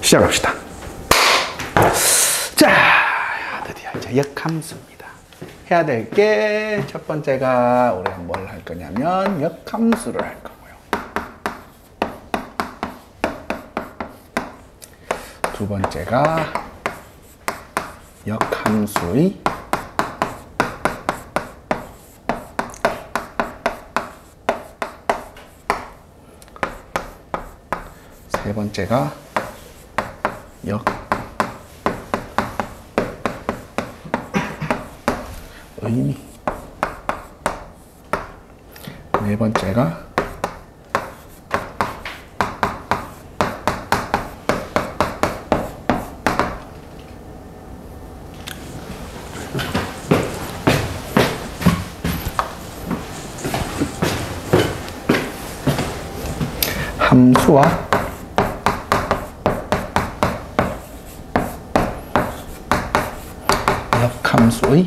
시작합시다. 자, 드디어 이제 역함수입니다. 해야 될 게 첫 번째가 우리가 뭘 할 거냐면 역함수를 할 거고요. 두 번째가 역함수의 세 번째가 의미, 네 번째가 함수와 역함수의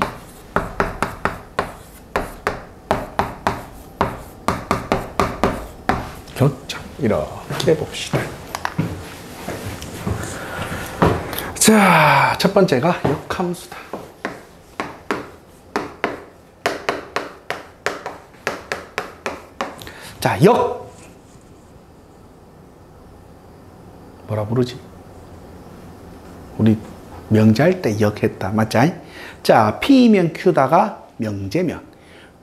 교점, 이렇게 봅시다. 자, 첫 번째가 역함수다. 자, 뭐라 부르지? 우리 명제할 때 역했다, 맞지? 자, P이면 Q다가 명제면,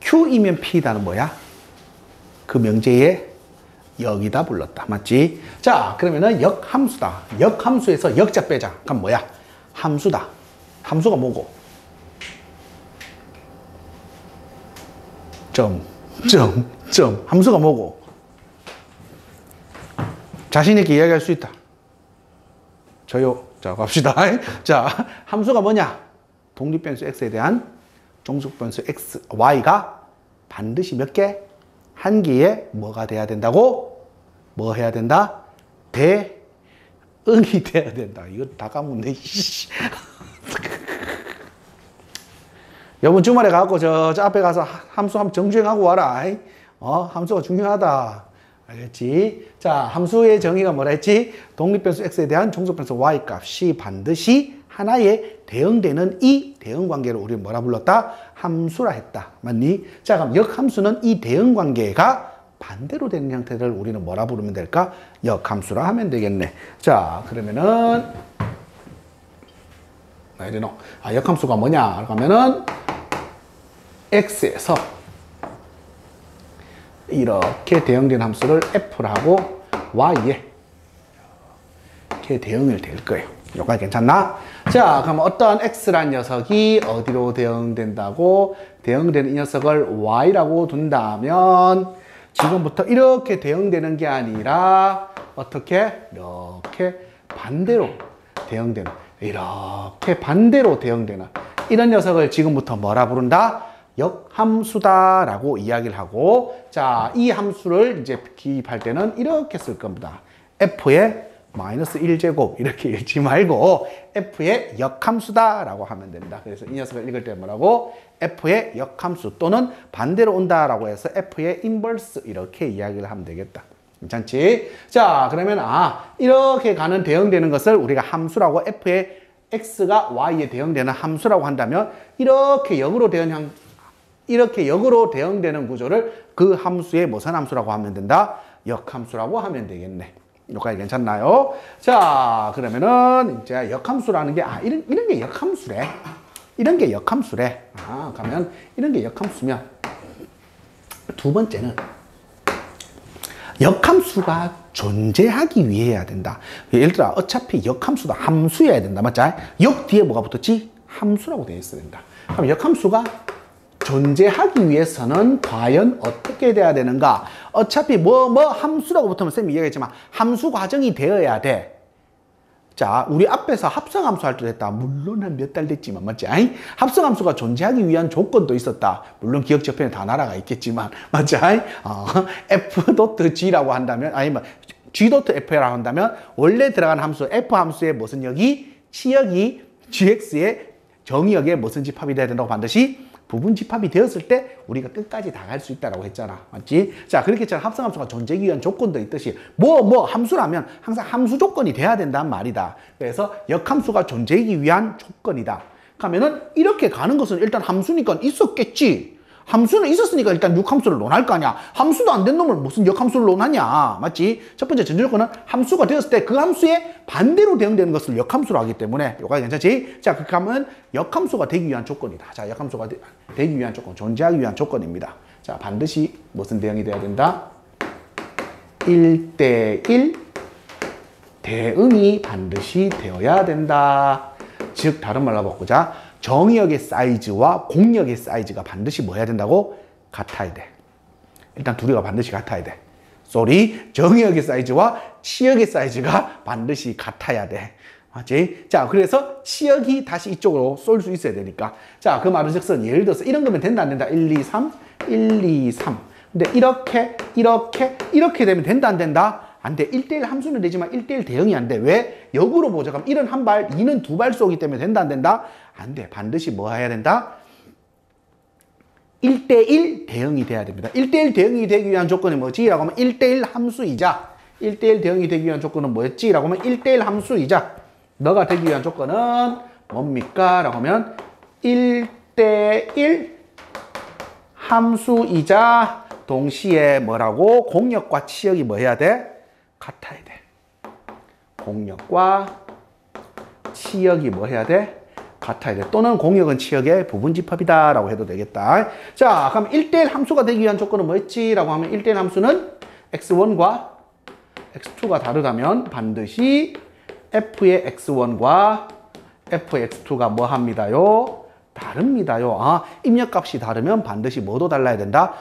Q이면 P다는 뭐야? 그 명제에 역이다 불렀다, 맞지? 자, 그러면은 역함수다. 역함수에서 역자 빼자. 그럼 뭐야? 함수다. 함수가 뭐고? 점. 함수가 뭐고? 자신 있게 이야기할 수 있다. 저요. 자, 갑시다. 자, 함수가 뭐냐? 독립변수 x에 대한 종속변수 x, y가 반드시 몇 개? 한 개에 뭐가 돼야 된다고? 뭐 해야 된다? 대응이 돼야 된다. 이거 다 까먹네. 여러분 주말에 가고 저 앞에 가서 함수 한번 정주행하고 와라. 함수가 중요하다. 알겠지? 자, 함수의 정의가 뭐라 했지? 독립변수 x에 대한 종속변수 y 값이 반드시 하나에 대응되는 이 대응관계를 우리 뭐라 불렀다? 함수라 했다. 맞니? 자, 그럼 역함수는 이 대응관계가 반대로 되는 형태를 우리는 뭐라 부르면 될까? 역함수라 하면 되겠네. 자, 그러면은 역함수가 뭐냐? 그러면은 x에서 이렇게 대응된 함수를 f라고 y에 이렇게 대응을 될 거예요. 여기까지 괜찮나? 자, 그럼 어떤 x란 녀석이 어디로 대응된다고? 대응되는 이 녀석을 y라고 둔다면 지금부터 이렇게 대응되는 게 아니라 어떻게? 이렇게 반대로 대응되는, 이렇게 반대로 대응되는 이런 녀석을 지금부터 뭐라 부른다? 역함수다 라고 이야기를 하고, 자, 이 함수를 이제 기입할 때는 이렇게 쓸 겁니다. f의 마이너스 1제곱 이렇게 읽지 말고 f의 역함수다 라고 하면 됩니다. 그래서 이 녀석을 읽을 때 뭐라고? f의 역함수 또는 반대로 온다 라고 해서 f의 인버스 이렇게 이야기를 하면 되겠다. 괜찮지? 자, 그러면 이렇게 가는 대응되는 것을 우리가 함수라고, f의 x가 y에 대응되는 함수라고 한다면 이렇게 역으로 대응되는 구조를 그 함수의 무슨 함수라고 하면 된다? 역함수라고 하면 되겠네. 여기까지 괜찮나요? 자, 그러면은 이제 역함수라는 게 이런 게 역함수래. 이런 게 역함수래. 그러면 이런 게 역함수면 두 번째는 역함수가 존재하기 위해 해야 된다. 예를 들어 어차피 역함수도 함수여야 된다. 맞지? 역 뒤에 뭐가 붙었지? 함수라고 되어 있어야 된다. 그럼 역함수가 존재하기 위해서는 과연 어떻게 돼야 되는가? 어차피 함수라고 붙으면 쌤이 이야기했지만 함수 과정이 되어야 돼. 자, 우리 앞에서 합성함수 할 때 했다. 물론 한 몇 달 됐지만, 맞지? 합성함수가 존재하기 위한 조건도 있었다. 물론 기억 저편에 다 나라가 있겠지만, 맞지? f.g라고 한다면, g.f라고 한다면, 원래 들어간 함수, f함수의 무슨 역이, 치역이 gx의 정의역에 무슨 집합이 돼야 된다고 반드시 부분 집합이 되었을 때 우리가 끝까지 다 갈 수 있다라고 했잖아. 맞지? 자, 그렇게 했잖아. 합성함수가 존재하기 위한 조건도 있듯이 함수라면 항상 함수 조건이 돼야 된단 말이다. 그래서 역함수가 존재하기 위한 조건이다. 그러면은 이렇게 가는 것은 일단 함수니까 있었겠지. 함수는 있었으니까 일단 역함수를 논할 거 아니야. 함수도 안 된 놈을 무슨 역함수를 논하냐. 맞지? 첫 번째 전제 조건은 함수가 되었을 때 그 함수의 반대로 대응되는 것을 역함수로 하기 때문에 요거 괜찮지? 자, 그렇게 하면 역함수가 되기 위한 조건이다. 자, 역함수가 되기 위한 조건, 존재하기 위한 조건입니다. 자, 반드시 무슨 대응이 돼야 된다? 1대1 대응이 반드시 되어야 된다. 즉, 다른 말로 바꾸자. 정의역의 사이즈와 공역의 사이즈가 반드시 뭐 해야 된다고? 같아야 돼. 일단 두 개가 반드시 같아야 돼. 정의역의 사이즈와 치역의 사이즈가 반드시 같아야 돼. 맞지? 자, 그래서 치역이 다시 이쪽으로 쏠 수 있어야 되니까. 자, 그 말은 즉슨 예를 들어서 이런 거면 된다 안 된다? 1, 2, 3, 1, 2, 3. 근데 이렇게 되면 된다 안 된다? 안 돼. 1대1 함수는 되지만 1대1 대응이 안 돼. 왜? 역으로 보자. 그럼 1은 한 발, 2는 두 발 쏘기 때문에 된다 안 된다? 안 돼. 반드시 뭐 해야 된다? 1대1 대응이 돼야 됩니다. 1대1 대응이 되기 위한 조건이 뭐지? 라고 하면 1대1 함수이자 1대1 대응이 되기 위한 조건은 뭐였지? 라고 하면 1대1 함수이자 너가 되기 위한 조건은 뭡니까? 라고 하면 1대1 함수이자 동시에 뭐라고? 공역과 치역이 뭐 해야 돼? 같아야 돼. 공역과 치역이 뭐 해야 돼? 같아야 돼. 또는 공역은 치역의 부분 집합이다 라고 해도 되겠다. 자, 그럼 1대1 함수가 되기 위한 조건은 뭐였지? 라고 하면 1대1 함수는 x1과 x2가 다르다면 반드시 f의 x1과 f의 x2가 뭐 합니다요? 다릅니다요. 아, 입력값이 다르면 반드시 뭐도 달라야 된다?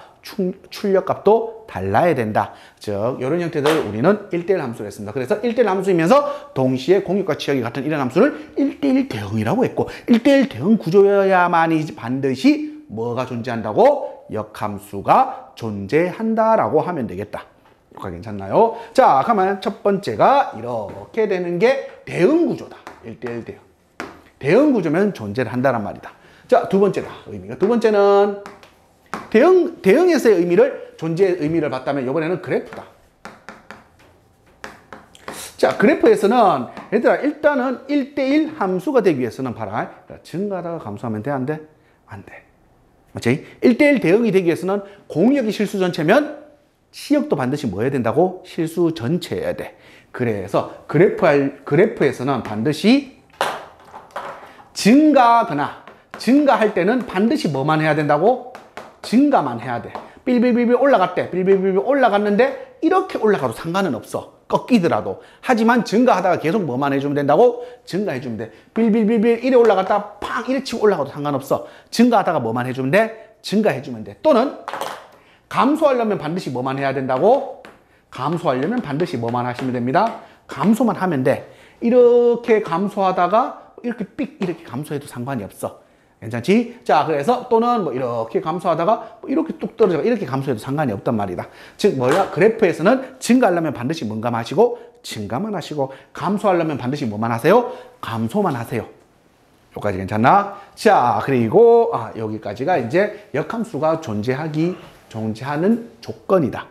출력값도 달라야 된다. 즉, 이런 형태들을 우리는 1대1 함수를 했습니다. 그래서 1대1 함수이면서 동시에 공역과 치역이 같은 이런 함수를 1대1 대응이라고 했고 1대1 대응 구조여야만이 반드시 뭐가 존재한다고? 역함수가 존재한다라고 하면 되겠다. 이거 괜찮나요? 자, 그러면 첫 번째가 이렇게 되는 게 대응 구조다. 1대1 대응. 대응 구조면 존재를 한다는 말이다. 자, 두 번째다. 의미가. 두 번째는 대응에서의 의미를, 존재의 의미를 봤다면 이번에는 그래프다. 자, 그래프에서는 얘들아 일단은 1대1 함수가 되기 위해서는 봐라. 증가하다가 감소하면 돼? 안 돼? 안 돼. 맞지? 1대1 대응이 되기 위해서는 공역이 실수 전체면 치역도 반드시 뭐 해야 된다고? 실수 전체여야 돼. 그래서 그래프에서는 반드시 증가할 때는 반드시 뭐만 해야 된다고? 증가만 해야 돼. 삘삘삘 올라갔대. 삘삘삘 올라갔는데 이렇게 올라가도 상관은 없어. 꺾이더라도. 하지만 증가하다가 계속 뭐만 해주면 된다고? 증가해주면 돼. 삘삘삘 이래 올라갔다 팡 이래 치고 올라가도 상관없어. 증가하다가 뭐만 해주면 돼? 증가해주면 돼. 또는 감소하려면 반드시 뭐만 해야 된다고? 감소하려면 반드시 뭐만 하시면 됩니다. 감소만 하면 돼. 이렇게 감소하다가 이렇게 이렇게 감소해도 상관이 없어. 괜찮지? 자, 그래서 또는 뭐 이렇게 감소하다가 뭐 이렇게 뚝 떨어져가 이렇게 감소해도 상관이 없단 말이다. 즉 뭐야? 그래프에서는 증가하려면 반드시 뭔가만 하시고 증가만 하시고 감소하려면 반드시 뭐만 하세요? 감소만 하세요. 여기까지 괜찮나? 자, 그리고 여기까지가 이제 역함수가 존재하는 조건이다.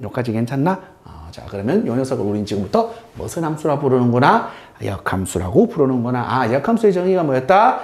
여기까지 괜찮나? 자, 그러면 이 녀석을 우리는 지금부터 무슨 함수라 부르는구나? 역함수라고 부르는구나. 역함수의 정의가 뭐였다?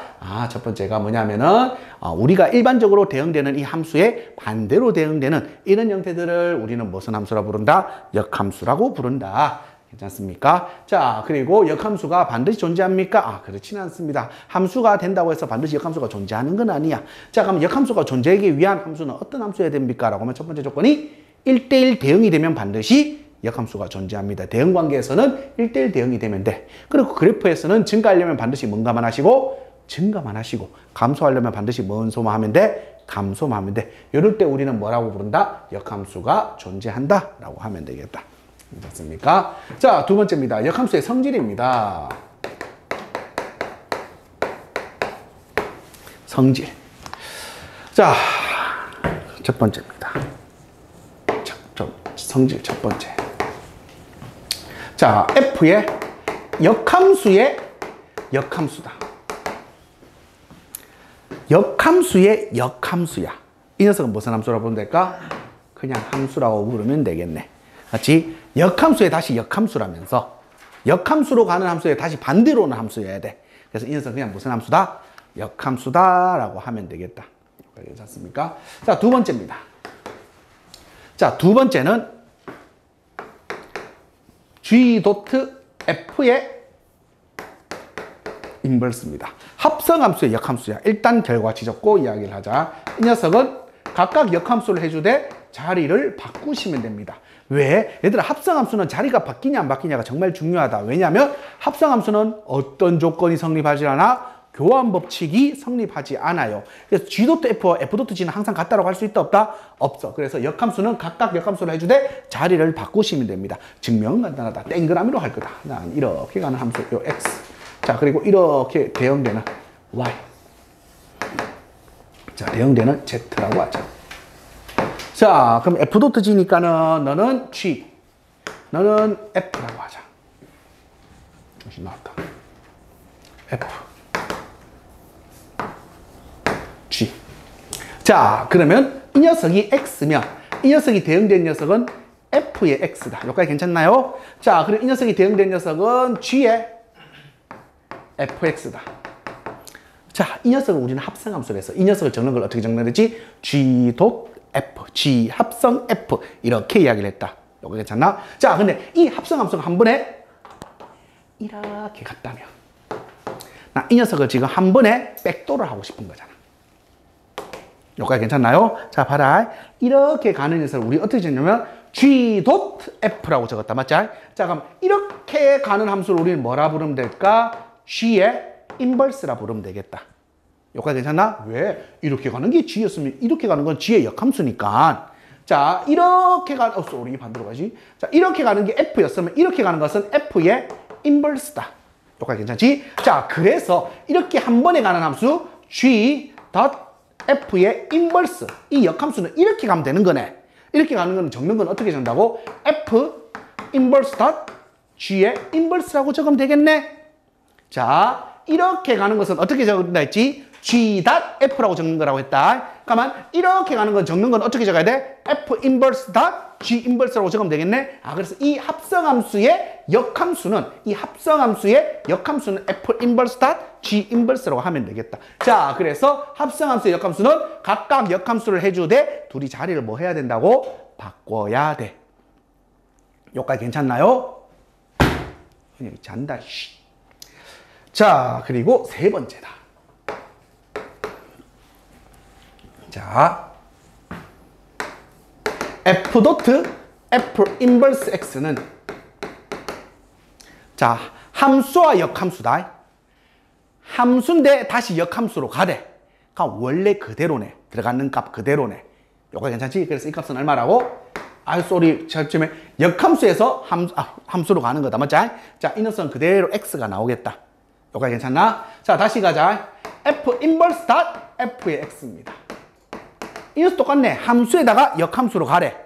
첫 번째가 뭐냐면은 우리가 일반적으로 대응되는 이 함수의 반대로 대응되는 이런 형태들을 우리는 무슨 함수라 부른다? 역함수라고 부른다. 괜찮습니까? 자, 그리고 역함수가 반드시 존재합니까? 그렇지는 않습니다. 함수가 된다고 해서 반드시 역함수가 존재하는 건 아니야. 자, 그럼 역함수가 존재하기 위한 함수는 어떤 함수여야 됩니까? 라고 하면 첫 번째 조건이 1대1 대응이 되면 반드시 역함수가 존재합니다. 대응 관계에서는 1대1 대응이 되면 돼. 그리고 그래프에서는 증가하려면 반드시 뭔가만 하시고 증가만 하시고 감소하려면 반드시 뭔 소만 하면 돼? 감소만 하면 돼. 이럴 때 우리는 뭐라고 부른다? 역함수가 존재한다 라고 하면 되겠다. 괜찮습니까? 자, 두 번째입니다. 역함수의 성질입니다. 성질. 자, 첫 번째입니다. 성질 첫 번째. 자, F의 역함수의 역함수다. 역함수의 역함수야. 이 녀석은 무슨 함수라고 부르면 될까? 그냥 함수라고 부르면 되겠네. 맞지? 역함수에 다시 역함수라면서 역함수로 가는 함수에 다시 반대로 오는 함수여야 돼. 그래서 이 녀석은 그냥 무슨 함수다? 역함수다라고 하면 되겠다. 괜찮습니까? 자, 두 번째입니다. 자, 두 번째는 G.F의 인버스입니다. 합성함수의 역함수야. 일단 결과치 적고 이야기를 하자. 이 녀석은 각각 역함수를 해주되 자리를 바꾸시면 됩니다. 왜? 얘들아, 합성함수는 자리가 바뀌냐 안 바뀌냐가 정말 중요하다. 왜냐하면 합성함수는 어떤 조건이 성립하지 않아? 교환 법칙이 성립하지 않아요. 그래서 G.F와 F.G는 항상 같다라고 할 수 있다 없다? 없어. 그래서 역함수는 각각 역함수를 해주되 자리를 바꾸시면 됩니다. 증명은 간단하다. 동그라미로 할 거다. 난 이렇게 가는 함수 요 X. 자, 그리고 이렇게 대응되는 Y. 자, 대응되는 Z라고 하자. 자, 그럼 F.G니까는 너는 G, 너는 F라고 하자. 정신 나왔다. F. G. 자, 그러면 이 녀석이 X면 이 녀석이 대응된 녀석은 F의 X다. 여기까지 괜찮나요? 자, 그리고 이 녀석이 대응된 녀석은 G의 FX다. 자, 이 녀석은 우리는 합성함수를 해서 이 녀석을 적는 걸 어떻게 적는 거지? G.F, G 합성 F 이렇게 이야기를 했다. 여기 괜찮나? 자, 근데 이 합성함수가 한 번에 이렇게 갔다면 나 이 녀석을 지금 한 번에 백도를 하고 싶은 거잖아. 여기까지 괜찮나요? 자, 봐라. 이렇게 가는 녀석을 우리 어떻게 적냐면 G.F라고 적었다. 맞죠? 자, 그럼 이렇게 가는 함수를 우리는 뭐라 부르면 될까? G의 인버스라 부르면 되겠다. 여기까지 괜찮나? 왜? 이렇게 가는 게 G였으면 이렇게 가는 건 G의 역함수니까. 자, 이렇게 가는, 우리 반대로 가지? 자, 이렇게 가는 게 F였으면 이렇게 가는 것은 F의 인버스다. 여기까지 괜찮지? 자, 그래서 이렇게 한 번에 가는 함수 G.F의 인버스. 이 역함수는 이렇게 가면 되는 거네. 이렇게 가는 건 적는 건 어떻게 적는다고? F 인버스 G의 인버스라고 적으면 되겠네. 자, 이렇게 가는 것은 어떻게 적는다 했지? G.F라고 적는 거라고 했다. 그러면 이렇게 가는 건 적는 건 어떻게 적어야 돼? F 인버스 G 인버스라고 적으면 되겠네. 아, 그래서 이 합성함수의 역함수는 F 인버스 G 인버스라고 하면 되겠다. 자, 그래서 합성함수의 역함수는 각각 역함수를 해주되 둘이 자리를 뭐 해야 된다고? 바꿔야 돼. 여기까지 괜찮나요? 잔다. 자, 그리고 세 번째다. 자, F 인버스 X는 자, 함수와 역함수다. 함수인데 다시 역함수로 가대. 그럼 원래 그대로네. 들어가는 값 그대로네. 요거 괜찮지? 그래서 이 값은 얼마라고? 저쯤에 역함수에서 함수로 가는 거다. 맞지? 자, 이 녀석은 그대로 X가 나오겠다. 요거 괜찮나? 자, 다시 가자. F 인버스 F의 X입니다. 이 녀석 똑같네. 함수에다가 역함수로 가래.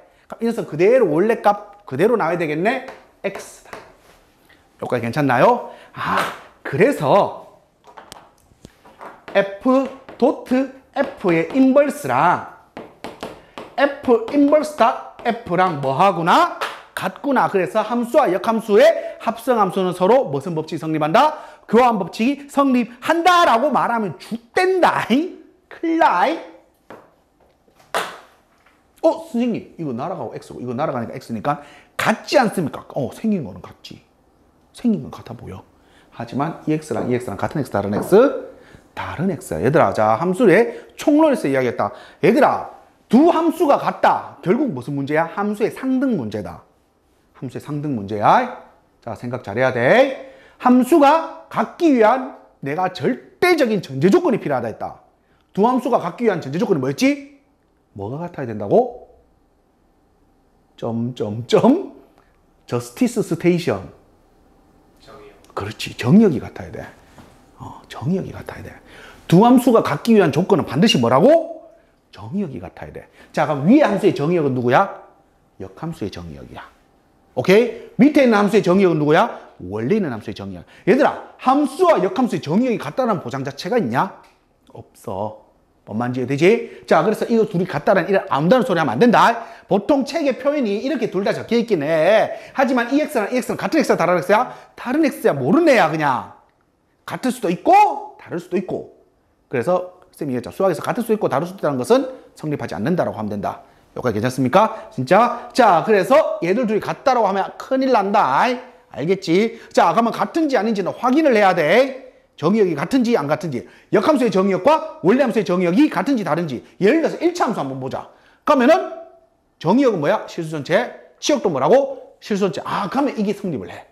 이 녀석 그대로 원래 값 그대로 나와야 되겠네. X다. 여기까지 괜찮나요? 아, 그래서 F.F의 인버스랑 F 인버스 F랑 뭐 하구나? 같구나. 그래서 함수와 역함수의 합성함수는 서로 무슨 법칙이 성립한다? 교환 법칙이 성립한다라고 말하면 좆된다. 큰일 나. 선생님, 이거 날아가고 X고 이거 날아가니까 X니까 같지 않습니까? 생긴 거는 같지. 생긴 건 같아 보여. 하지만 이 X랑 같은 X, 다른 X? 다른 X야. 얘들아, 자, 함수의 총론에서 이야기했다. 얘들아, 두 함수가 같다. 결국 무슨 문제야? 함수의 상등 문제다. 함수의 상등 문제야. 자, 생각 잘해야 돼. 함수가 같기 위한 내가 절대적인 전제 조건이 필요하다 했다. 두 함수가 같기 위한 전제 조건이 뭐였지? 뭐가 같아야 된다고? 저스티스 스테이션. 정의역. 그렇지. 정의역이 같아야 돼. 정의역이 같아야 돼. 두 함수가 같기 위한 조건은 반드시 뭐라고? 정의역이 같아야 돼. 자, 그럼 위에 함수의 정의역은 누구야? 역함수의 정의역이야. 오케이? 밑에 있는 함수의 정의역은 누구야? 원래 있는 함수의 정의역. 얘들아, 함수와 역함수의 정의역이 같다는 보장 자체가 있냐? 없어. 뭔 말인지 되지? 자, 그래서 이거 둘이 같다라는 이런 아무다는 소리 하면 안 된다. 보통 책의 표현이 이렇게 둘 다 적혀 있긴 해. 하지만 이 x랑 이 x는 같은 x야, 다른 x야? 다른 x야, 모르는 애야, 그냥. 같을 수도 있고, 다를 수도 있고. 그래서 쌤이 얘기했죠. 수학에서 같을 수도 있고, 다를 수도 있다는 것은 성립하지 않는다라고 하면 된다. 여기까지 괜찮습니까? 진짜? 자, 그래서 얘들 둘이 같다라고 하면 큰일 난다. 알겠지? 자, 그러면 같은지 아닌지는 확인을 해야 돼. 정의역이 같은지 안 같은지. 역함수의 정의역과 원래함수의 정의역이 같은지 다른지. 예를 들어서 1차 함수 한번 보자. 그러면은 정의역은 뭐야? 실수 전체. 치역도 뭐라고? 실수 전체. 아, 그러면 이게 성립을 해.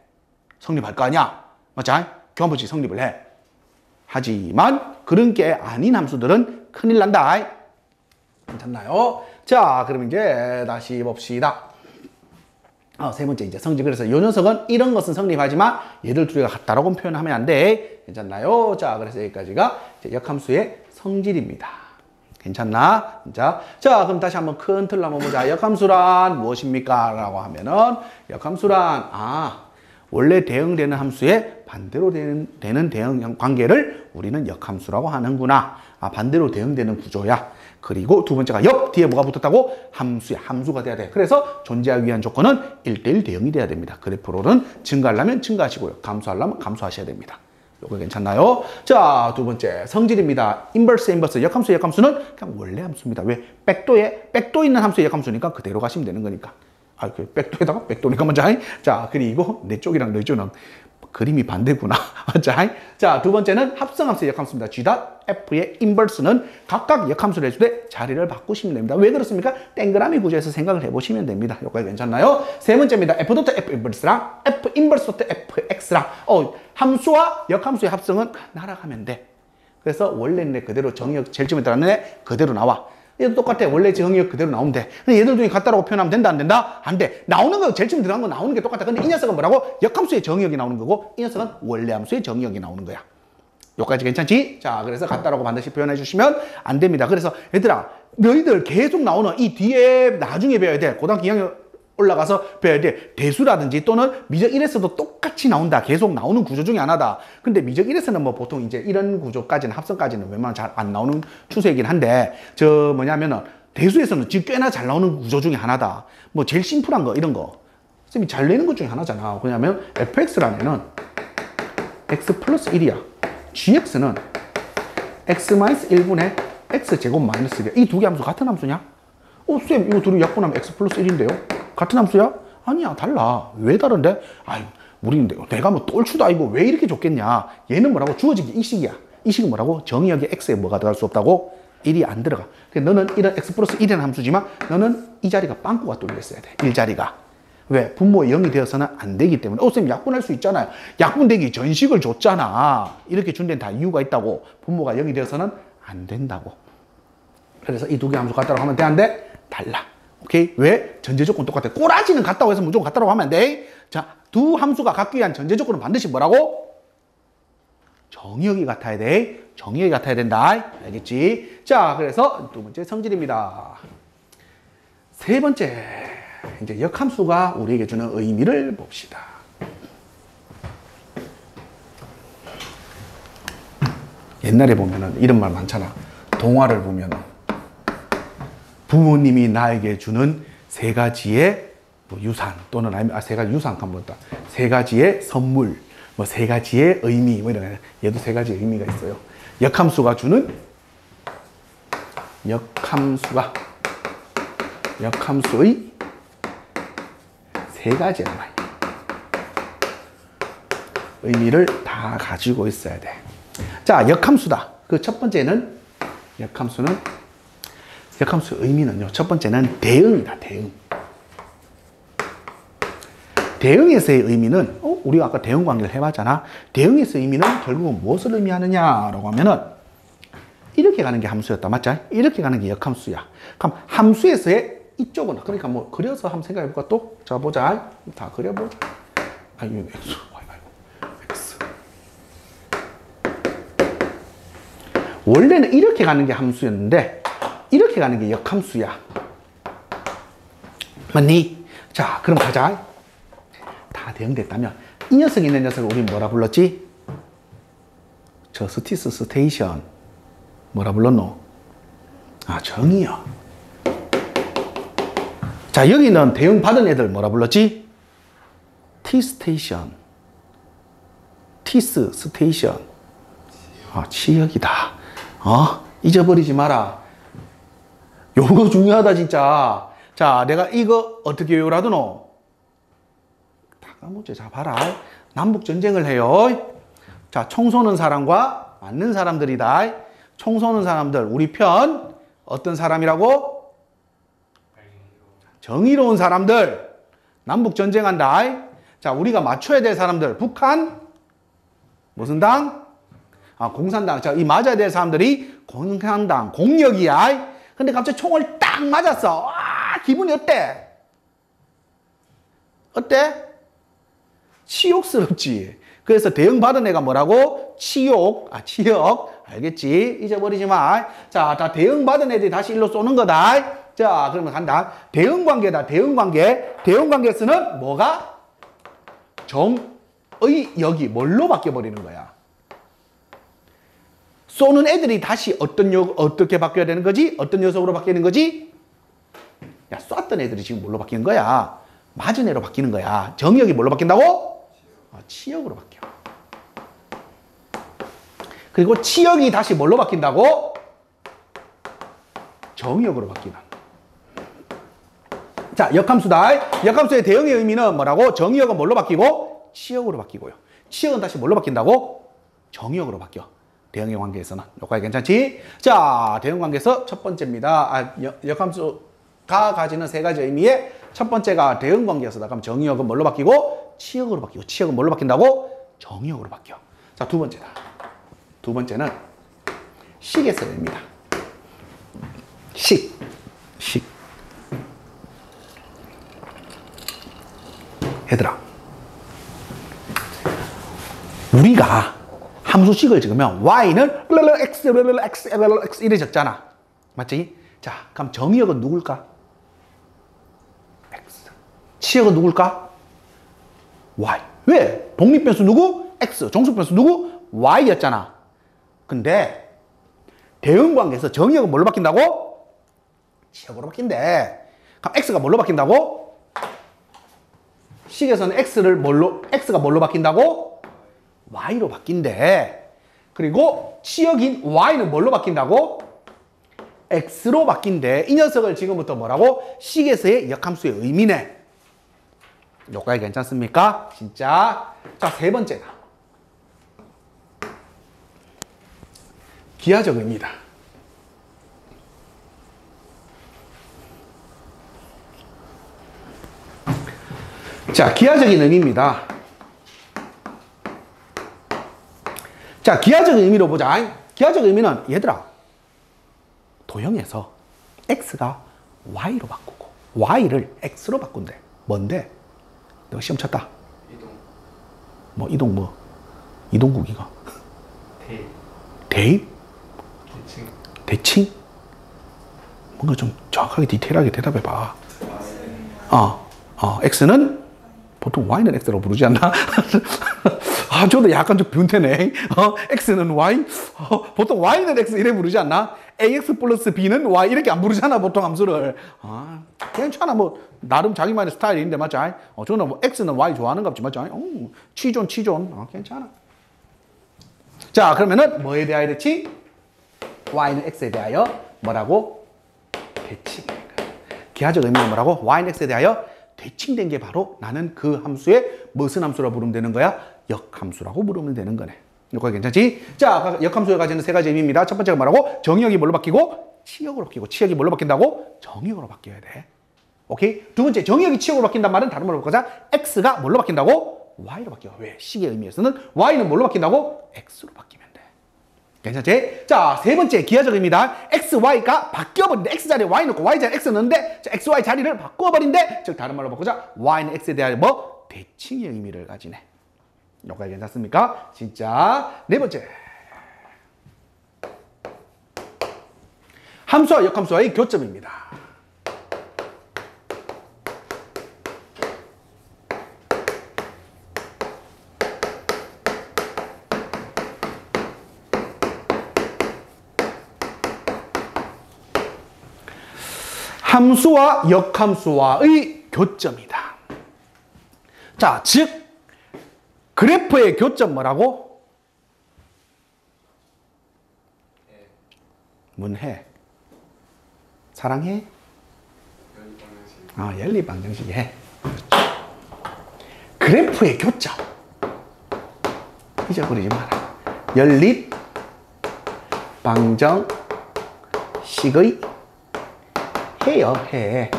성립할 거 아니야? 맞지? 교환법칙 성립을 해. 하지만 그런 게 아닌 함수들은 큰일 난다. 괜찮나요? 자, 그럼 이제 다시 봅시다. 세 번째 이제 성질. 그래서 요 녀석은 이런 것은 성립하지만 얘들 둘이가 같다라고 표현하면 안 돼. 괜찮나요? 자, 그래서 여기까지가 이제 역함수의 성질입니다. 괜찮나? 자, 그럼 다시 한번 큰 틀로 한번 보자. 역함수란 무엇입니까? 라고 하면은 역함수란 원래 대응되는 함수의 반대로 되는 대응 관계를 우리는 역함수라고 하는구나. 반대로 대응되는 구조야. 그리고 두 번째가 역 뒤에 뭐가 붙었다고? 함수야. 함수가 돼야 돼. 그래서 존재하기 위한 조건은 1:1 대응이 돼야 됩니다. 그래프로는 증가하려면 증가하시고요. 감소하려면 감소하셔야 됩니다. 요거 괜찮나요? 자, 두 번째 성질입니다. 인버스 역함수는 그냥 원래 함수입니다. 왜? 백도 있는 함수의 역함수니까 그대로 가시면 되는 거니까. 그 백도에다가 백도니까 먼저. 자, 그리고 내 쪽이랑 너 쪽은 그림이 반대구나. 자, 두 번째는 합성함수의 역함수입니다. G. F의 인버스는 각각 역함수를 해줄 때 자리를 바꾸시면 됩니다. 왜 그렇습니까? 동그라미 구조에서 생각을 해보시면 됩니다. 여기까지 괜찮나요? 세 번째입니다. F. F 인버스랑 F 인버스 F X랑 함수와 역함수의 합성은 날아가면 돼. 그래서 원래는 그대로 정의역 제일 처음에 들어갔는데 그대로 나와. 얘도 똑같아. 원래 정의역 그대로 나오면 돼. 근데 얘들 중에 같다라고 표현하면 된다, 안 된다? 안 돼. 나오는 거, 제일 처음 들어간 거 나오는 게 똑같아. 근데 이 녀석은 뭐라고? 역함수의 정의역이 나오는 거고, 이 녀석은 원래 함수의 정의역이 나오는 거야. 여기까지 괜찮지? 자, 그래서 같다라고 반드시 표현해 주시면 안 됩니다. 그래서 얘들아, 너희들 계속 나오는 이 뒤에 나중에 배워야 돼. 고등학교 2학년 올라가서 배워야 돼. 대수라든지 또는 미적 1에서도 똑같이 나온다. 계속 나오는 구조 중에 하나다. 근데 미적 1에서는 뭐 보통 이제 이런 구조까지는, 합성까지는 웬만하면 잘 안 나오는 추세이긴 한데, 뭐냐면은, 대수에서는 지금 꽤나 잘 나오는 구조 중에 하나다. 뭐 제일 심플한 거, 이런 거. 쌤이 잘 내는 것 중에 하나잖아. 왜냐면, fx라는 애는 x 플러스 1이야. gx는 x 마이너스 1분의 x제곱 마이너스 1이야. 이 두 개 함수 같은 함수냐? 쌤, 이거 둘이 약분하면 x 플러스 1인데요? 같은 함수야? 아니야, 달라. 왜 다른데? 내가 뭐 똘추도 아니고 왜 이렇게 줬겠냐? 얘는 뭐라고? 주어진 게 이 식이야. 이 식은 뭐라고? 정의역에 x에 뭐가 들어갈 수 없다고? 1이 안 들어가. 그러니까 너는 이런 x 플러스 1이라는 함수지만 너는 이 자리가 빵꾸가 뚫려 있어야 돼. 1자리가. 왜? 분모의 0이 되어서는 안 되기 때문에. 쌤, 약분할 수 있잖아요. 약분되기 전식을 줬잖아. 이렇게 준 데는 다 이유가 있다고. 분모가 0이 되어서는 안 된다고. 그래서 이 두 개 함수 같다고 하면 돼, 안 돼? 달라. 오케이? 왜? 전제 조건 똑같아. 꼬라지는 같다고 해서 무조건 같다고 하면 안 돼. 자, 두 함수가 갖기 위한 전제 조건은 반드시 뭐라고? 정의역이 같아야 돼. 정의역이 같아야 된다. 알겠지? 자, 그래서 두 번째 성질입니다. 세 번째, 이제 역함수가 우리에게 주는 의미를 봅시다. 옛날에 보면은 이런 말 많잖아. 동화를 보면은 부모님이 나에게 주는 세 가지의 유산 또는 세 가지 유산 한번 더. 세 가지의 선물, 세 가지의 의미 이런 거. 얘도 세 가지 의미가 있어요. 역함수가 주는 역함수의 세 가지 의미를 다 가지고 있어야 돼. 자, 역함수다. 그 첫 번째는 역함수의 의미는요. 첫 번째는 대응이다. 대응에서의 의미는 우리가 아까 대응 관계를 해봤잖아. 대응에서의 의미는 결국은 무엇을 의미하느냐라고 하면은 이렇게 가는 게 함수였다. 맞죠? 이렇게 가는 게 역함수야. 그럼 함수에서의 이쪽은 그러니까 뭐 그려서 한번 생각해볼까 또? 자, 보자. 다 그려보자. x, x. 원래는 이렇게 가는 게 함수였는데 이렇게 가는 게 역함수야. 맞니? 자, 그럼 가자. 다 대응됐다면 이 녀석이 있는 녀석을 우리 뭐라 불렀지? 스테이션 뭐라 불렀노? 아, 정의역. 자, 여기는 대응받은 애들 뭐라 불렀지? T-스테이션. T스 스테이션. 아, 치역이다. 잊어버리지 마라. 요거 중요하다, 진짜. 자, 내가 이거 어떻게 외우라드노? 다 까먹지. 자, 봐라. 남북전쟁을 해요. 자, 총 쏘는 사람과 맞는 사람들이다. 총 쏘는 사람들, 우리 편. 어떤 사람이라고? 정의로운 사람들. 남북전쟁한다. 자, 우리가 맞춰야 될 사람들. 북한? 무슨 당? 아, 공산당. 자, 이 맞아야 될 사람들이 공산당, 공력이야. 근데 갑자기 총을 딱 맞았어. 와, 기분이 어때? 어때? 치욕스럽지. 그래서 대응받은 애가 뭐라고? 치욕. 아, 치욕. 알겠지? 잊어버리지 마. 자, 다 대응받은 애들이 다시 일로 쏘는 거다. 자, 그러면 간다. 대응관계다. 대응관계. 대응관계에서는 뭐가? 정의역이 뭘로 바뀌어버리는 거야? 쏘는 애들이 다시 어떻게 바뀌어야 되는 거지? 어떤 녀석으로 바뀌는 거지? 야, 쐈던 애들이 지금 뭘로 바뀌는 거야? 맞은 애로 바뀌는 거야. 정의역이 뭘로 바뀐다고? 치역으로 바뀌어. 그리고 치역이 다시 뭘로 바뀐다고? 정의역으로 바뀌는. 자, 역함수다. 역함수의 대응의 의미는 뭐라고? 정의역은 뭘로 바뀌고? 치역으로 바뀌고요. 치역은 다시 뭘로 바뀐다고? 정의역으로 바뀌어. 대응의 관계에서는. 여기까지 괜찮지? 자, 대응 관계에서 첫 번째입니다. 역함수가 가지는 세 가지 의미의 첫 번째가 대응 관계에서다. 그럼 정의역은 뭘로 바뀌고? 치역으로 바뀌고. 치역은 뭘로 바뀐다고? 정의역으로 바뀌어. 자, 두 번째다. 두 번째는 식에서의 의미다. 식. 얘들아, 우리가 함수식을 적으면 y는 x 이래 적잖아. 맞지? 자, 그럼 정의역은 누굴까? x. 치역은 누굴까? y. 왜? 독립변수 누구? x. 종속변수 누구? y였잖아. 근데 대응관계에서 정의역은 뭘로 바뀐다고? 치역으로 바뀐대. 그럼 x가 뭘로 바뀐다고? 식에서는 x가 뭘로 바뀐다고? y로 바뀐대. 그리고 치역인 y는 뭘로 바뀐다고? x로 바뀐대. 이 녀석을 지금부터 뭐라고? 식에서의 역함수의 의미네. 여기까지 괜찮습니까? 진짜. 자, 세 번째다. 기하적 의미다. 자, 기하적인 의미입니다. 자, 기하적 의미로 보자. 기하적 의미는 얘들아, 도형에서 x가 y로 바꾸고 y를 x로 바꾼대. 뭔데? 너 시험 쳤다. 이동국이가. 대입? 대칭? 뭔가 좀 정확하게 디테일하게 대답해봐. x는 보통 y는 x라고 부르지 않나? 아, 저도 약간 좀 변태네. x는 y, 보통 y는 x 이래 부르지 않나? ax 플러스 b는 y 이렇게 안 부르잖아, 보통 함수를. 괜찮아, 뭐 나름 자기만의 스타일인데 맞지? 저는 뭐 x는 y 좋아하는 거 없지, 맞지? 치존. 괜찮아. 자, 그러면은 뭐에 대하여 대칭? y는 x에 대하여 뭐라고? 대칭. 기하적 의미는 뭐라고? y는 x에 대하여 대칭된 게 바로 나는 그 함수의 무슨 함수라고 부르면 되는 거야? 역함수라고 부르면 되는 거네. 여기까지 괜찮지? 자, 역함수가 가지는 세 가지 의미입니다. 첫 번째가 뭐라고? 정의역이 뭘로 바뀌고? 치역으로 바뀌고. 치역이 뭘로 바뀐다고? 정의역으로 바뀌어야 돼. 오케이? 두 번째, 정의역이 치역으로 바뀐단 말은 다른 말로 바꾸자. x가 뭘로 바뀐다고? y로 바뀌어. 왜? 식의 의미에서는 y는 뭘로 바뀐다고? x로 바뀌면 돼. 괜찮지? 자, 세 번째 기하적 의미다. x, y가 바뀌어버린대. x 자리에 y 넣고 y 자리에 x 넣는데 x, y 자리를 바꿔버린대. 즉 다른 말로 바꾸자. y는 x에 대하여 뭐? 대칭의 의미를 가지네. 여기까지 괜찮습니까? 진짜. 네 번째. 함수와 역함수와의 교점입니다. 함수와 역함수와의 교점이다. 자, 즉 그래프의 교점 뭐라고? 문해. 사랑해? 연립방정식 해. 그래프의 교점. 잊어버리지 마라. 연립방정식의 해요, 해.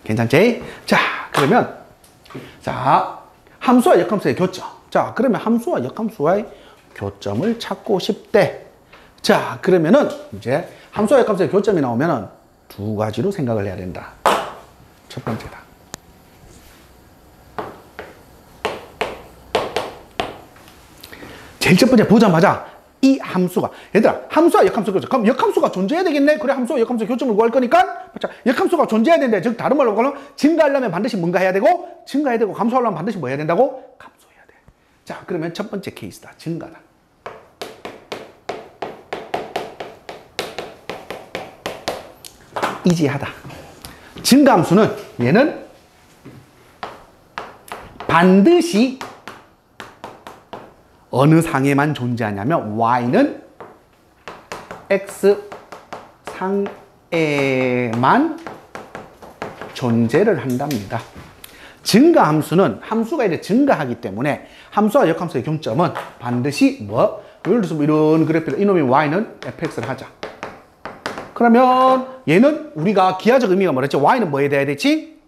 괜찮지? 자, 그러면 자, 함수와 역함수의 교점. 자, 그러면 함수와 역함수의 교점을 찾고 싶대. 자, 그러면은 이제 함수와 역함수의 교점이 나오면은 두 가지로 생각을 해야 된다. 첫 번째다. 제일 첫 번째 보자마자 이 함수가, 얘들아, 함수와 역함수 교점. 그럼 역함수가 존재해야 되겠네? 그래, 함수와 역함수 교점을 구할 거니까, 자, 역함수가 존재해야 된대. 즉, 다른 말로 하면 증가하려면 반드시 뭔가 해야 되고, 증가해야 되고, 감소하려면 반드시 뭐 해야 된다고? 감소해야 돼. 자, 그러면 첫 번째 케이스다. 증가다. 이지하다. 증가함수는 얘는 반드시 어느 상에만 존재하냐면 y는 x 상에만 존재를 한답니다. 증가함수는 함수가 이제 증가하기 때문에 함수와 역함수의 교점은 반드시 뭐? 예를 들어서 뭐 이런 그래프를 이놈이 y는 fx를 하자. 그러면 얘는 우리가 기하적 의미가 뭐랬지? y는 뭐에 대해야 되지?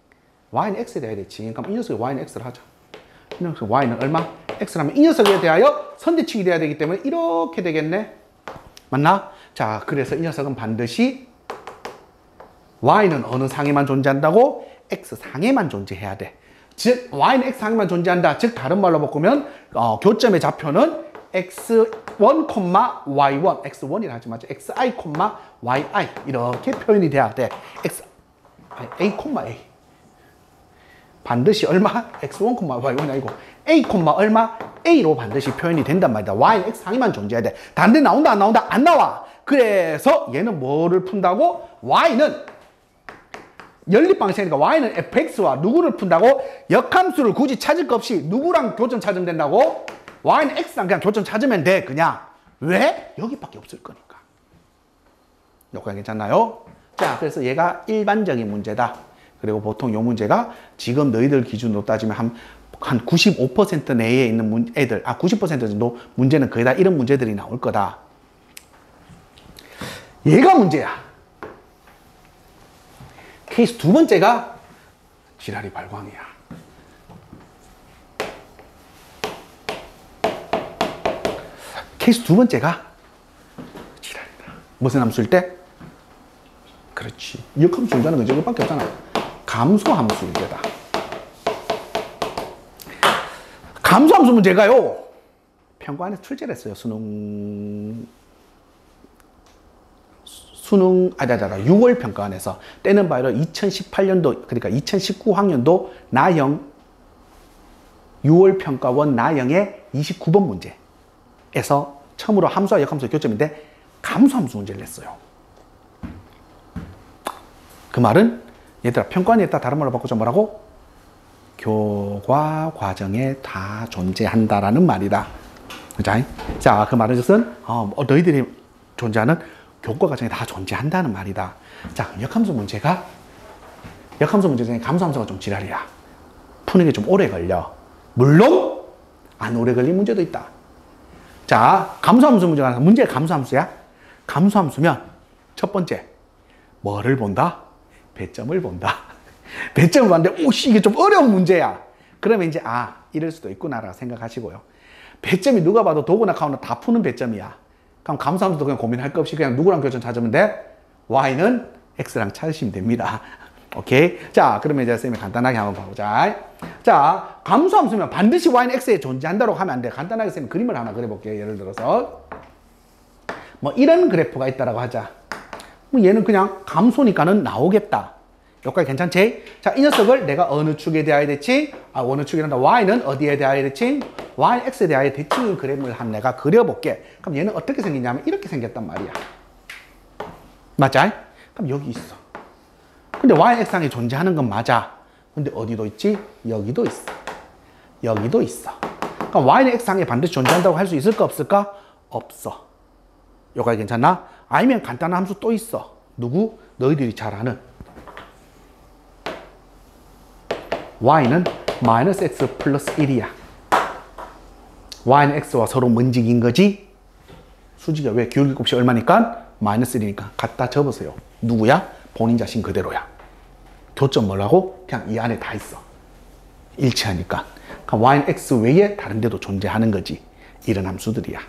y는 x에 대해야 되지. 그럼 이 녀석이 y는 x를 하자. 이 녀석 y는 얼마? x라면 이 녀석에 대하여 선대칭이 돼야 되기 때문에 이렇게 되겠네. 맞나? 자, 그래서 이 녀석은 반드시 y는 어느 상에만 존재한다고? x상에만 존재해야 돼. 즉 y는 x상에만 존재한다. 즉 다른 말로 바꾸면 교점의 좌표는 x1, y1, x1이라 하지 마죠. xi, yi 이렇게 표현이 돼야 돼. a, a 반드시 얼마? x1, y1이 아니고 a, 얼마? a로 반드시 표현이 된단 말이다. y는 x상에만 존재해야 돼. 다른 데 나온다 안 나온다? 안 나와. 그래서 얘는 뭐를 푼다고? y는 연립방식이니까 y는 fx와 누구를 푼다고? 역함수를 굳이 찾을 것 없이 누구랑 교점 찾으면 된다고? y는 x랑 그냥 교점 찾으면 돼. 그냥. 왜? 여기밖에 없을 거니까. 여기까지 괜찮나요? 자, 그래서 얘가 일반적인 문제다. 그리고 보통 이 문제가 지금 너희들 기준으로 따지면 한 95% 내에 있는 애들, 90% 정도 문제는 거의 다 이런 문제들이 나올 거다. 얘가 문제야. 케이스 두 번째가 지랄이 발광이야. 케이스 두 번째가 지랄이다. 무슨 함수일 때? 그렇지. 역함수 존재하는 건 저것밖에 없잖아. 감소함수 문제다. 감소함수 문제가요. 평가원에서 출제를 했어요. 수능 6월 평가원에서. 때는 바로 2018년도, 그러니까 2019학년도 나영 6월 평가원 나영의 29번 문제에서 처음으로 함수와 역함수의 교점인데 감소함수 문제를 냈어요. 그 말은 얘들아 평가원에 있다 다른 말로 바꾸자 뭐라고? 교과 과정에 다 존재한다라는 말이다. 자, 그 말은 즉슨 너희들이 존재하는 교과 과정에 다 존재한다는 말이다. 자, 역함수 문제 중에 감소함수가 좀 지랄이야. 푸는 게 좀 오래 걸려. 물론 안 오래 걸린 문제도 있다. 자, 감소함수 문제가 문제가 감소함수야. 감소함수면 첫 번째 뭐를 본다? 배점을 본다. 배점을 봤는데 오씨 이게 좀 어려운 문제야. 그러면 이제 이럴 수도 있구나라고 생각하시고요. 배점이 누가 봐도 도구나 카운터 다 푸는 배점이야. 그럼 감소함수도 그냥 고민할 거 없이 그냥 누구랑 교점 찾으면 돼? y는 x랑 찾으시면 됩니다. 오케이? 자, 그러면 이제 쌤이 간단하게 한번 봐보자. 자, 감소함수면 반드시 y는 x에 존재한다고 하면 안 돼. 간단하게 쌤이 그림을 하나 그려볼게요. 예를 들어서 뭐 이런 그래프가 있다라고 하자. 얘는 그냥 감소니까는 나오겠다. 여기까지 괜찮지? 자, 이 녀석을 내가 어느 축에 대하여 대칭? 어느 축이란다. y는 어디에 대하여 대칭? y는 x에 대하여 대칭인 그림을 한 내가 그려볼게. 그럼 얘는 어떻게 생기냐면 이렇게 생겼단 말이야. 맞지? 그럼 여기 있어. 근데 yx항에 존재하는 건 맞아. 근데 어디도 있지? 여기도 있어. 여기도 있어. 그럼 y는 x항에 반드시 존재한다고 할 수 있을까 없을까? 없어. 요거 괜찮나? 아니면 간단한 함수 또 있어. 누구? 너희들이 잘 아는 y는 마이너스 x 플러스 1이야. y는 x와 서로 문직인 거지? 수직이야. 왜? 기울기값이 얼마니까? 마이너스 1이니까. 갖다 접으세요. 누구야? 본인 자신 그대로야. 교점 뭐라고? 그냥 이 안에 다 있어. 일치하니까. 그러니까 y는 x 외에 다른 데도 존재하는 거지. 이런 함수들이야.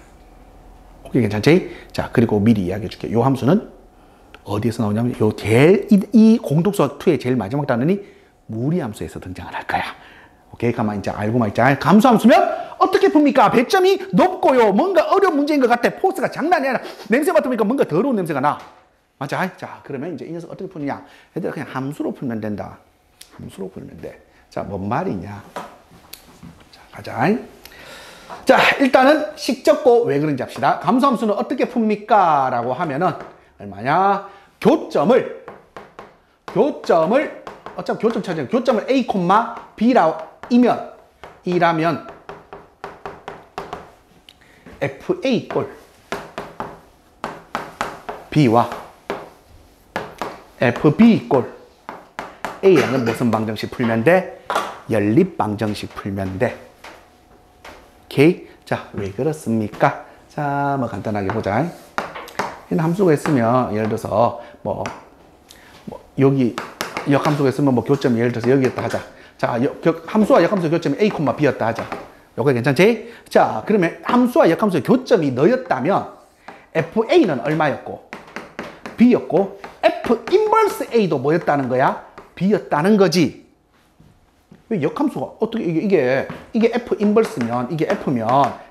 오케이, 괜찮지? 자, 그리고 미리 이야기해 줄게. 요 함수는 어디에서 나오냐면 이 공동수학 2의 제일 마지막 단원이 무리함수에서 등장을 할 거야. 오케이, 가만 이제 알고만 있자. 감수함수면 어떻게 풉니까? 배점이 높고요. 뭔가 어려운 문제인 것 같아. 포스가 장난이 아니라 냄새 맡으니까 뭔가 더러운 냄새가 나. 맞아? 자, 그러면 이제 이 녀석 어떻게 푸느냐? 얘들아, 그냥 함수로 풀면 된다. 함수로 풀면 돼. 자, 뭔 말이냐? 자, 가자. 자, 일단은 식적고 왜 그런지 합시다. 감수함수는 어떻게 풉니까? 라고 하면은 얼마냐? 교점을 어차피 교점 찾아야 교점을 a, b이라면 fa 꼴 b와 fb 꼴 a라는 무슨 방정식 풀면 돼? 연립 방정식 풀면 돼. 오케이? 자, 왜 그렇습니까? 자, 뭐 간단하게 보자. 함수가 있으면 예를 들어서 여기 역함수가 있으면 교점이 예를 들어서 여기였다 하자. 자, 함수와 역함수의 교점이 a, b였다 하자. 요거 괜찮지? 자, 그러면 함수와 역함수의 교점이 너였다면 fa는 얼마였고 b였고 f 인버스 a도 뭐였다는 거야? b였다는 거지. 왜 역함수가 어떻게 이게 f 인버스면 이게 f면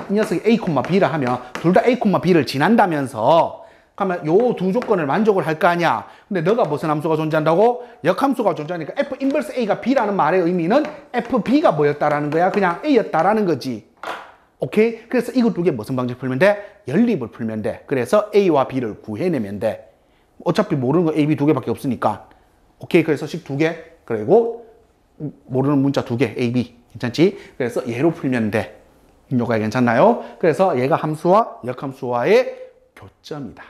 이 녀석이 a, b라 하면 둘 다 a, b를 지난다면서 그러면 요 두 조건을 만족을 할 거 아니야. 근데 너가 무슨 함수가 존재한다고? 역함수가 존재하니까 f 인버스 a가 b라는 말의 의미는 fb가 뭐였다라는 거야? 그냥 a였다라는 거지. 오케이? 그래서 이거 두 개 무슨 방식 풀면 돼? 연립을 풀면 돼. 그래서 a와 b를 구해내면 돼. 어차피 모르는 거 a, b 두 개밖에 없으니까. 오케이? 그래서 식 두 개. 그리고 모르는 문자 두 개. a, b. 괜찮지? 그래서 얘로 풀면 돼. 요가 괜찮나요? 그래서 얘가 함수와 역함수와의 교점이다.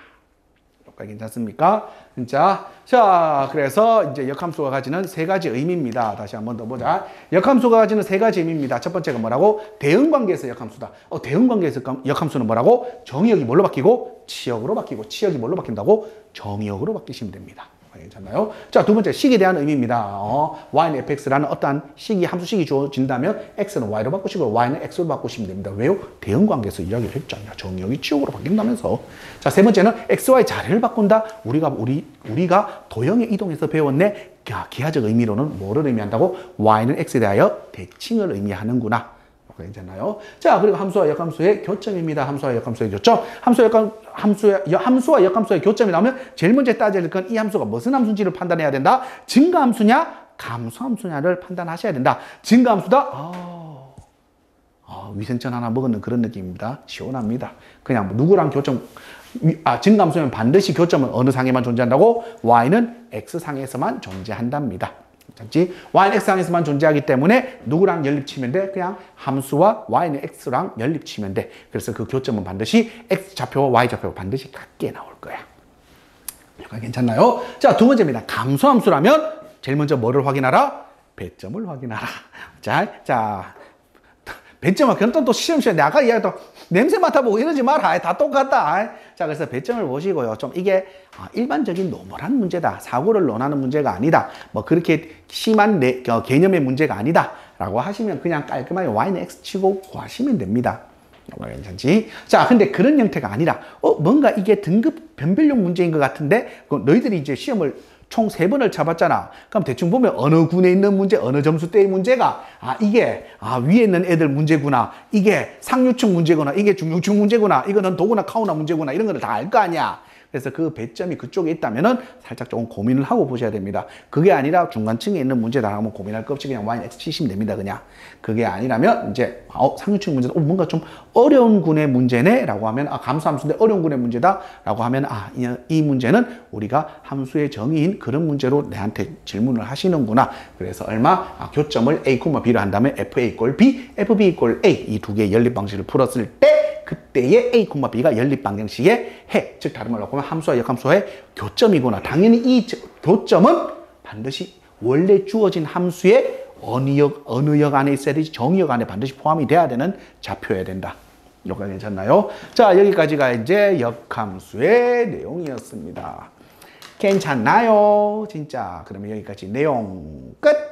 괜찮습니까? 자, 그래서 이제 역함수가 가지는 세 가지 의미입니다. 다시 한번 더 보자. 역함수가 가지는 세 가지 의미입니다. 첫 번째가 뭐라고? 대응관계에서 역함수다. 대응관계에서 역함수는 뭐라고? 정의역이 뭘로 바뀌고? 치역으로 바뀌고, 치역이 뭘로 바뀐다고? 정의역으로 바뀌시면 됩니다. 괜찮나요? 자, 두 번째 식에 대한 의미입니다. y는 fx라는 어떠한 식이 함수식이 주어진다면 x는 y로 바꾸시고 y는 x로 바꾸시면 됩니다. 왜요? 대응관계에서 이야기를 했잖아요. 정의역이 치역으로 바뀐다면서. 자, 세 번째는 xy 자리를 바꾼다. 우리가 도형에 이동해서 배웠네. 기하적 의미로는 뭐를 의미한다고? y는 x에 대하여 대칭을 의미하는구나. 괜찮나요? 자, 그리고 함수와 역함수의 교점입니다. 함수와 역함수의 교점. 함수와 역함수의 교점이 나오면 제일 먼저 따져야 될 건 이 함수가 무슨 함수인지를 판단해야 된다. 증가함수냐, 감소함수냐를 판단하셔야 된다. 증가함수다. 위생천 하나 먹는 그런 느낌입니다. 시원합니다. 그냥 누구랑 교점, 증가함수면 반드시 교점은 어느 상에만 존재한다고? y는 x상에서만 존재한답니다. 괜찮지? y는 x상에서만 존재하기 때문에 누구랑 연립치면 돼? 그냥 함수와 y는 x랑 연립치면 돼. 그래서 그 교점은 반드시 x좌표와 y좌표가 반드시 같게 나올 거야. 괜찮나요? 자, 두 번째입니다. 감소함수라면 제일 먼저 뭐를 확인하라? 배점을 확인하라. 자, 배점을 그럼 또 시험시험에 아까 이야기했던 냄새 맡아보고 이러지 마라. 다 똑같다. 자, 그래서 배점을 보시고요. 좀 이게 일반적인 노멀한 문제다. 사고를 논하는 문제가 아니다. 뭐 그렇게 심한 개념의 문제가 아니다. 라고 하시면 그냥 깔끔하게 y는 x 치고 구하시면 됩니다. 괜찮지? 자, 근데 그런 형태가 아니라 뭔가 이게 등급 변별용 문제인 것 같은데 너희들이 이제 시험을 총 3번을 쳐봤잖아. 그럼 대충 보면 어느 군에 있는 문제, 어느 점수대의 문제가 이게 위에 있는 애들 문제구나. 이게 상류층 문제구나. 이게 중류층 문제구나. 이거는 도구나 카우나 문제구나. 이런 거를 다 알 거 아니야. 그래서 그 배점이 그쪽에 있다면은 살짝 조금 고민을 하고 보셔야 됩니다. 그게 아니라 중간층에 있는 문제다 하면 고민할 거 없이 그냥 y는 x 치시면 됩니다. 그냥. 그게 아니라면 이제 상류층 문제다. 뭔가 좀 어려운 군의 문제네 라고 하면 감수함수인데 어려운 군의 문제다 라고 하면 이 문제는 우리가 함수의 정의인 그런 문제로 내한테 질문을 하시는구나. 그래서 얼마? 교점을 a, b로 한다면 fa 이꼴 b, fb 이꼴 a 이 두 개의 연립 방식을 풀었을 때 그때의 a, b가 연립 방정식의 해, 즉 다른 말로 하면 함수와 역함수의 교점이구나. 당연히 이 교점은 반드시 원래 주어진 함수의 어느 역 안에 있어야 되지 정의역 안에 반드시 포함이 돼야 되는 좌표여야 된다. 여기까지 괜찮나요? 자, 여기까지가 이제 역함수의 내용이었습니다. 괜찮나요? 진짜. 그러면 여기까지 내용 끝!